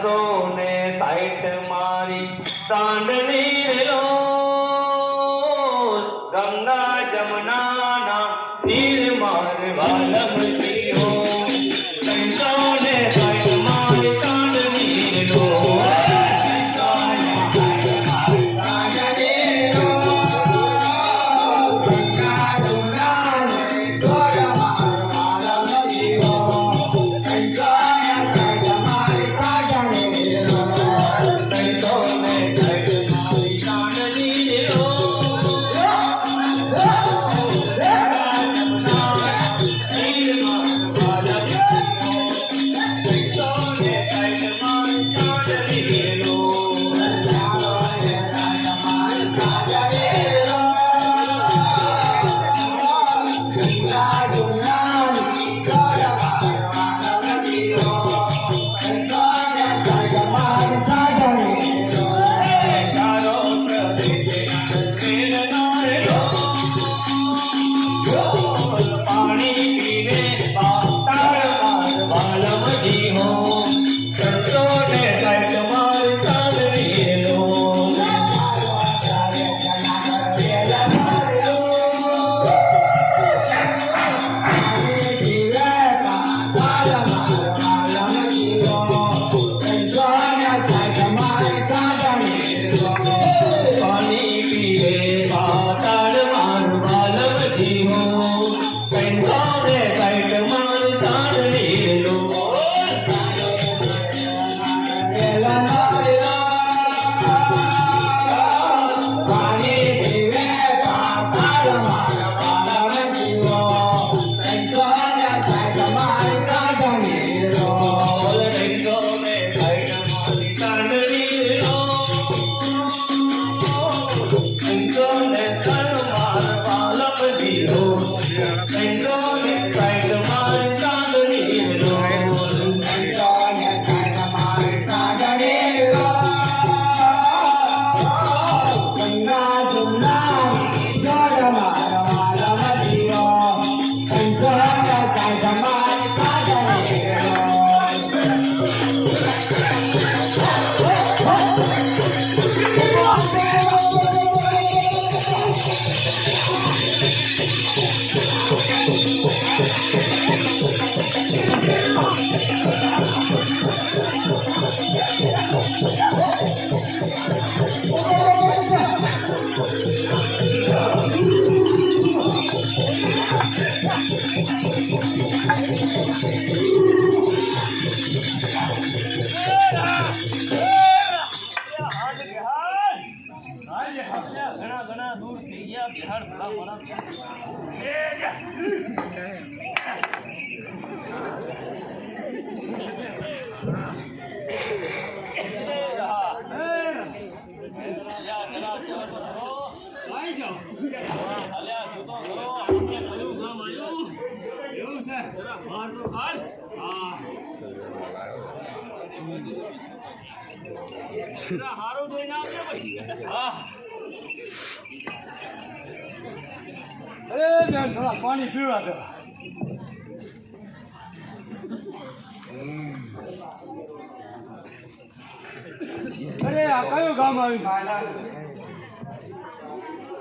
360 મારી ચાંદની લો ગંગા જમનાના તીર માર વાલમ જીઓ 360 મારી ચાંદની લો ઘણા દૂર થઈ ગયા બિહાર ભલા હારો જોઈને આવજો ભાઈ અરે બેન થોડા પાણી પીવા દે અરે આ કયું ગામ આવ્યું છે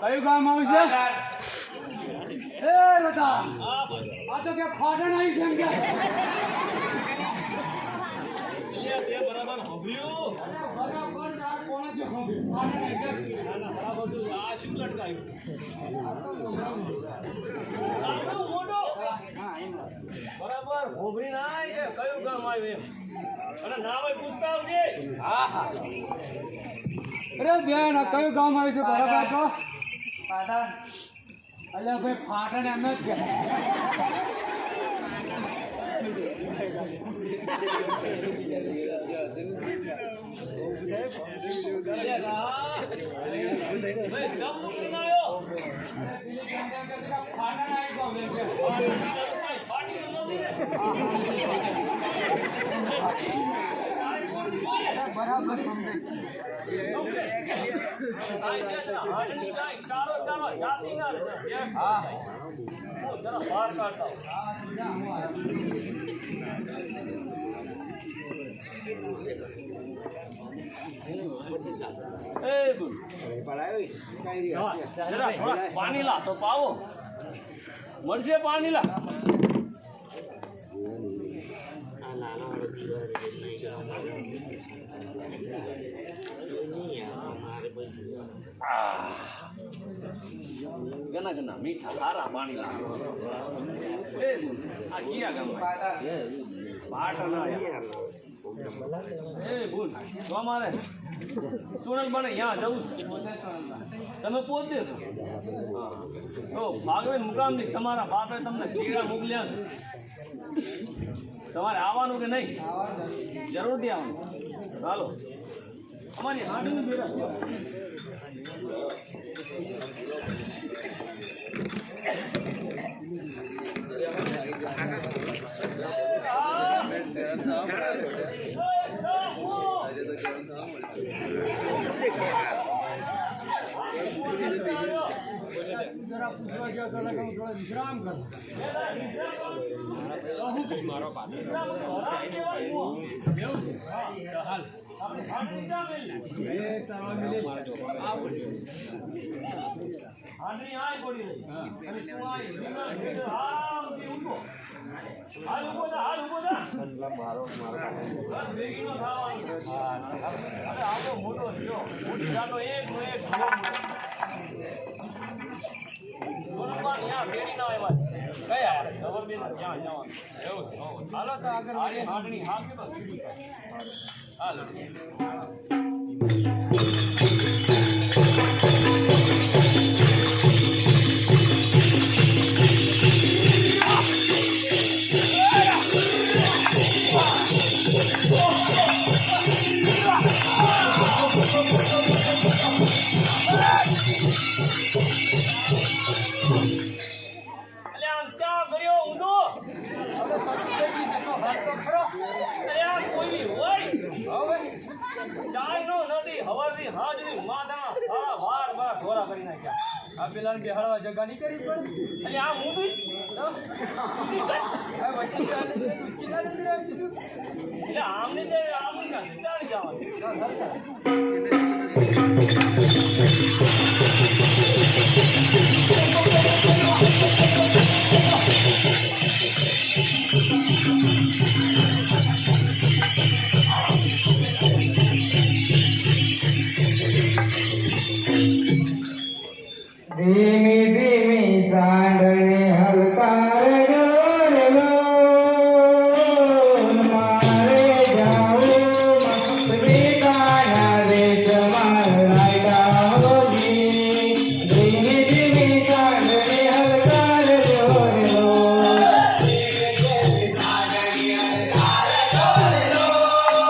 કયું ગામ આવ્યું છે એ બતા આ તો કે ફાટણ આવી છે એમ કે બરાબર હોભ્યું બરાબર આ કોણે જે હોભ્યું આ શું લટકાયું બરાબર હોભરી ના કે કયું ગામ આવ્યું અને નામ પૂછતા આવજે હા હા અરે બેન કયું ગામ આવ્યું છે બરાબર તો પાટણ અલ્યા ભાઈ ફાટણ એમ જ કે બરાબર હા જરા બહાર કાઢતા પાણી લા તો પાવો મળશે પાણી લા ઘણા ઘણા મીઠા સારા પાણી લા આ કિયા ગામ પાટણ એ ભૂલ તો અમારે સોનલ બને ત્યાં જવું છે તમે પોતે છો તો ભાગવેન મુકામથી તમારા બાપે તમને કીડા મોકલ્યા છે તમારે આવવાનું કે નહીં જરૂરથી આવવાનું ચાલો અમારી હાડની બેરા વિશ્રામ કરો મારો હાલો તો આગળ હાડણી હાથ હાલો હળવા જગા નહીં કરી પડે આ મૂવી આમને ધીમી ધીમી સાંડને હલકાર મારે જાવું વિકાના દેશ મારા ધીમી ધીમી સાંડને હલકાર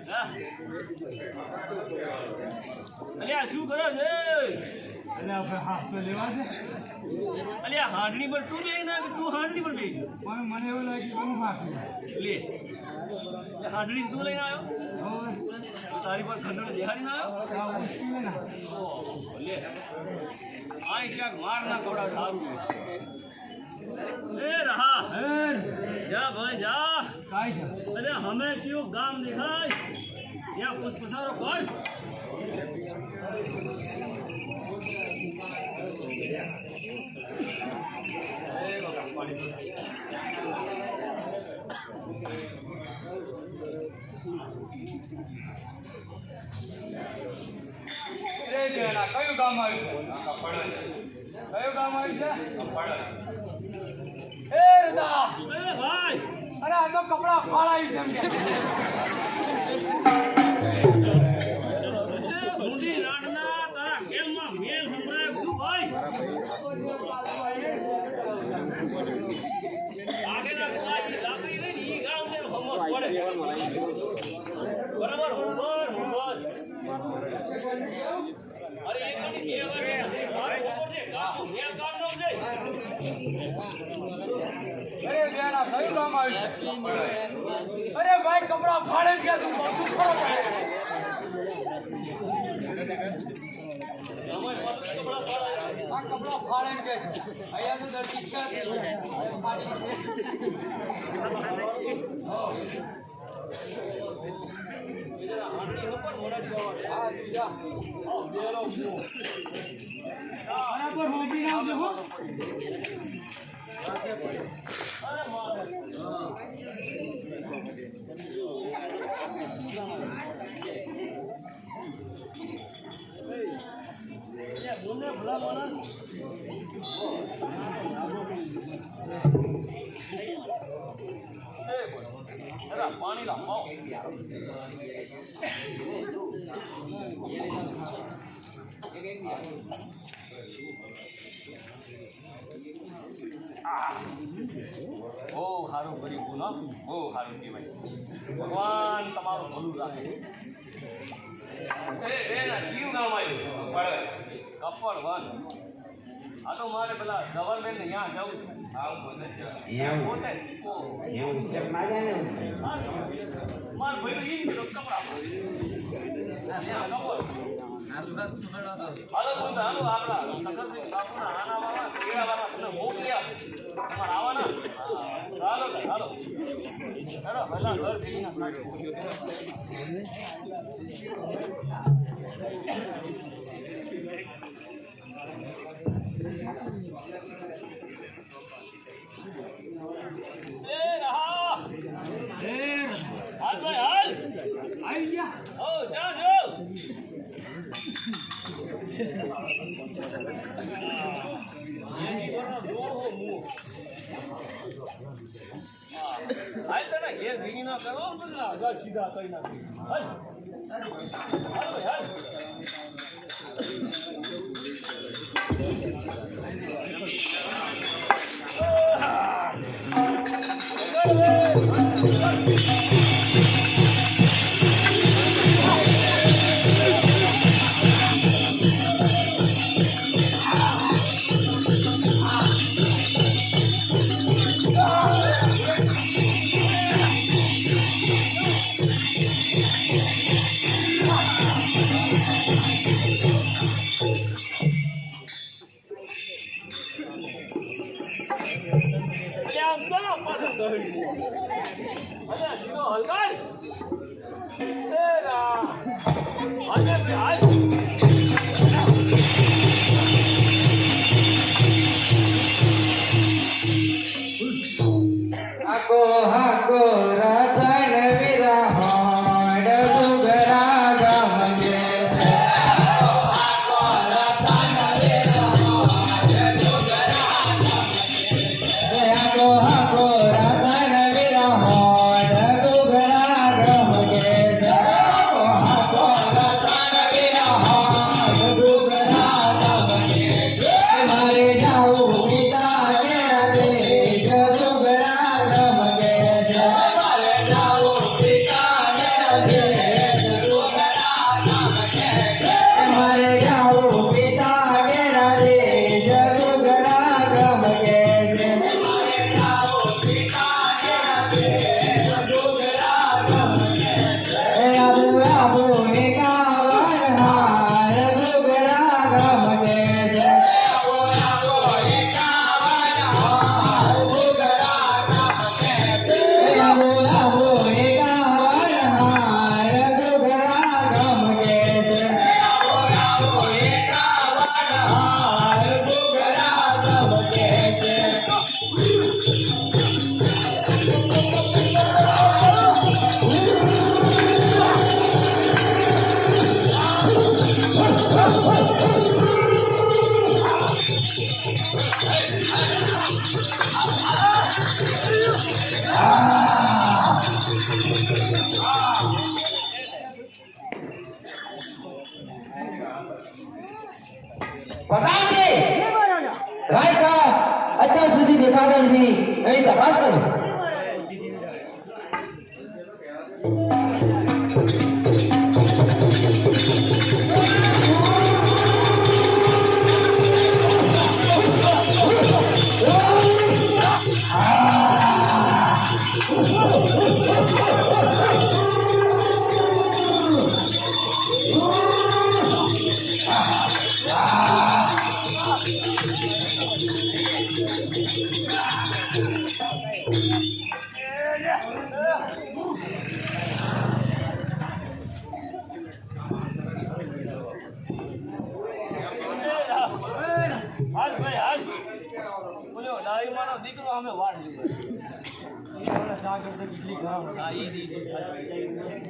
હા. અલ્યા શું કરો છે? એટલે આપણે હાથ તો લેવા છે અલ્યા હાંડણી પર તું બેહી ના કે તું હાંડણી પર બેહી પણ મને એવું લાગે કે હું હાથ લે હાંડણી તું લઈને આવ્યો હવે તારી પર ખંડણ બિહારી ના આવ્યો આ વસ્તુ લે ના લે આ ક્યાંક માર ના કવડા સારું એ રહા હેર જા ભાઈ જા કાઈ છે અરે હમે કયું ગામ દેખાય ત્યાં પુષ્પસારો કર રે બેના કયું ગામ આવ્યું છે કયું ગામ આવ્યું છે એ રદા એ ભાઈ અરે આ તો કપડા ફાળાયું છે એમ કે ઊંડી રાડના તારા ગેમમાં મેલ સંભળાય શું ભાઈ આગેના ગુલાબી લાકડી રહી ને ઈ ગામ ને હમત પડે બરાબર હોબર અરે એક ની બે વાર મારે ખબર છે કામ મેલ કામ નો છે અરે બેના કયું ગામ આવ્યું છે અરે ભાઈ કપડા ફાડે કે તું બસું ખરો પડે આ કપડા ફાડે કે અહીંયા તો દર્દી છે બરાબર હોબી આવજો હો પાણી લાવો બહુ સારું કર્યું પૂનમ બહુ સારું કહેવાય ભગવાન તમારું ભલું રાખે કયું ગામ આવ્યું કપડ વન આ તો મારે પેલા ગવર્મેન્ટ ને ત્યાં જવું છે પોતે માર ભાઈ ઈ કપડા હાલો બોલ હાલો આપણા સકરસિંહ બાપુના આના વાળા કેળા વાળા તમને મોકલ્યા તમારે આવવાના હાલો હાલો હેડો પહેલા ઘર ભેગી ના એ રહા હાલ ભાઈ હાલ આવી ગયા ઓ જા જો હાલ તને ઘેર ભેગી ના કરો પછી આગળ સીધા કરી નાખી હાલ હાલ ભાઈ હાલ હાકો હાકો રતન વિરહોડ સુગરા ગામ જે હાકો હાકો રતન વિરહોડ સુગરા ગામ જે હાકો રતન વિરહોડ પટાવજે ભાઈ કા અત્યાર સુધી દેખાતા નથી એની તપાસ કરો હાલ ભાઈ હાલ બોલો ડાળીમાંનો દીકરો અમે વાળ લીધો એ સાગર તો કેટલી ખરાબ હા એ